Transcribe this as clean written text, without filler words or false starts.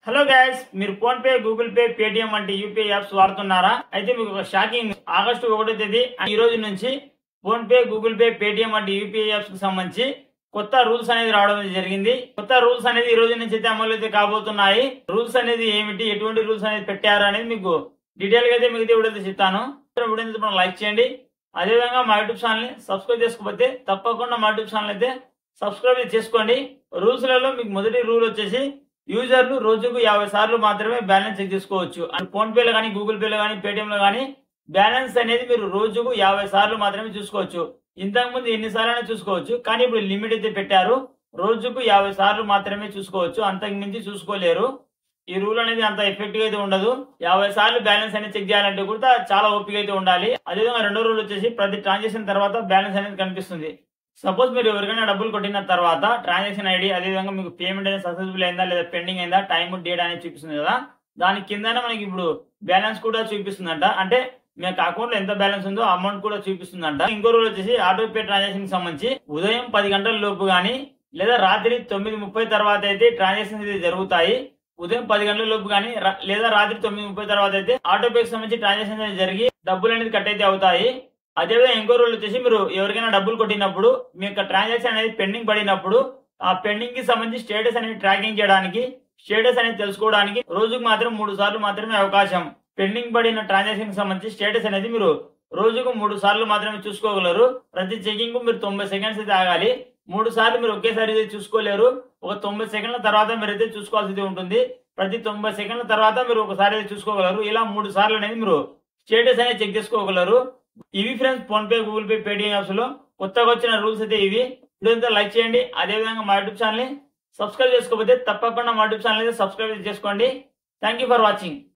Hello guys, మీరు phone pay, Google pay, Paytm వంటి UPI apps వాడుతున్నారా? అయితే మీకు ఒక షాకింగ్ ఆగస్టు 1వ తేదీ ఈ రోజు నుంచి phone pay, Google pay, Paytm వంటి యూపీఐ యాప్స్ కి సంబంధించి కొత్త రూల్స్ అనేది రావడం జరిగింది. కొత్త రూల్స్ అనేది ఈ రోజు నుంచి అయితే అమలు అయితే కాబోతున్నాయి. రూల్స్ అనేది ఏమిటి, ఎటువంటి రూల్స్ అనేది పెట్టారు అనేది మీకు డీటెయిల్ గా అయితే మీకు వీడియో చెప్తాను. వీడియో లైక్ చేయండి. అదేవిధంగా మా యూట్యూబ్ ఛానల్ ని సబ్స్క్రైబ్ చేసుకోకపోతే తప్పకుండా మా యూట్యూబ్ ఛానల్ అయితే సబ్స్క్రైబ్ చేసుకోండి. రూల్స్ లలో మీకు మొదటి రూల్ వచ్చేసి యూజర్లు రోజుకు 50 సార్లు మాత్రమే బ్యాలెన్స్ చెక్ చేసుకోవచ్చు. అంటే ఫోన్ పేలో కానీ, గూగుల్ పేలో కానీ, పేటిఎం లో కానీ బ్యాలెన్స్ అనేది మీరు రోజుకు 50 సార్లు మాత్రమే చూసుకోవచ్చు. ఇంతకుముందు ఎన్నిసార్లు అయినా చూసుకోవచ్చు, కానీ ఇప్పుడు లిమిట్ అయితే పెట్టారు. రోజుకు 50 సార్లు మాత్రమే చూసుకోవచ్చు, అంతకు మించి చూసుకోలేరు. ఈ రూల్ అనేది అంత ఎఫెక్టివ్ అయితే ఉండదు. 50 సార్లు బ్యాలెన్స్ అనేది చెక్ చేయాలంటే కూడా చాలా ఓపిక అయితే ఉండాలి. అదేవిధంగా రెండో రూల్ వచ్చేసి ప్రతి ట్రాన్సాక్షన్ తర్వాత బ్యాలెన్స్ అనేది కనిపిస్తుంది. సపోజ్ మీరు ఎవరికైనా డబ్బులు కొట్టిన తర్వాత ట్రాన్సాక్షన్ ఐడి, అదేవిధంగా మీకు పేమెంట్ అనేది సక్సెస్ఫుల్ అయిందా లేదా పెండింగ్ అయిందా, టైం డేట్ అనేది చూపిస్తుంది కదా, దాని కిందనే మనకి ఇప్పుడు బ్యాలెన్స్ కూడా చూపిస్తుందంట. అంటే మీకు అకౌంట్ లో ఎంత బ్యాలెన్స్ ఉందో అమౌంట్ కూడా చూపిస్తుందంట. ఇంకో రోజు వచ్చేసి ఆటో పే ట్రాన్సాక్షన్ సంబంధించి ఉదయం 10 గంటల లోపు కానీ లేదా రాత్రి 9:30 తర్వాత అయితే ట్రాన్సాక్షన్స్ అయితే జరుగుతాయి. ఉదయం 10 గంటల లోపు కానీ లేదా రాత్రి 9:30 తర్వాత అయితే ఆటో పేకి సంబంధించి ట్రాన్సాక్షన్ అనేది జరిగి డబ్బులు అనేది కట్ అయితే అవుతాయి. అదేవిధంగా ఇంకో రోజు వచ్చేసి మీరు ఎవరికైనా డబ్బులు కొట్టినప్పుడు మీ యొక్క ట్రాన్సాక్షన్ అనేది పెండింగ్ పడినప్పుడు ఆ పెండింగ్ కి సంబంధించి స్టేటస్ అనేది ట్రాకింగ్ చేయడానికి, స్టేటస్ అనేది తెలుసుకోవడానికి రోజుకు మాత్రం 3 సార్లు మాత్రమే అవకాశం. పెండింగ్ పడిన ట్రాన్సాక్షన్ కి సంబంధించి స్టేటస్ అనేది మీరు రోజుకు 3 సార్లు మాత్రమే చూసుకోగలరు. ప్రతి చెకింగ్ కు మీరు 90 సెకండ్స్ అయితే ఆగాలి. 3 సార్లు మీరు ఒకేసారి అయితే చూసుకోలేరు. ఒక 90 సెకండ్ల తర్వాత మీరైతే చూసుకోవాల్సి ఉంటుంది. ప్రతి 90 సెకండ్ల తర్వాత మీరు ఒకసారి అయితే చూసుకోగలరు. ఇలా 3 సార్లు అనేది మీరు స్టేటస్ అనేది చెక్ చేసుకోగలరు. ఇవి friends phone pay, Google pay, Paytm apps లో కొత్తగా వచ్చిన రూల్స్ అయితే ఇవి. వీడియో లైక్ చేయండి. అదేవిధంగా మా యూట్యూబ్ ఛానల్ ని సబ్స్క్రైబ్ చేసుకోకపోతే తప్పకుండా మా యూట్యూబ్ ఛానల్ అయితే సబ్స్క్రైబ్ చేసుకోండి. Thank you for watching.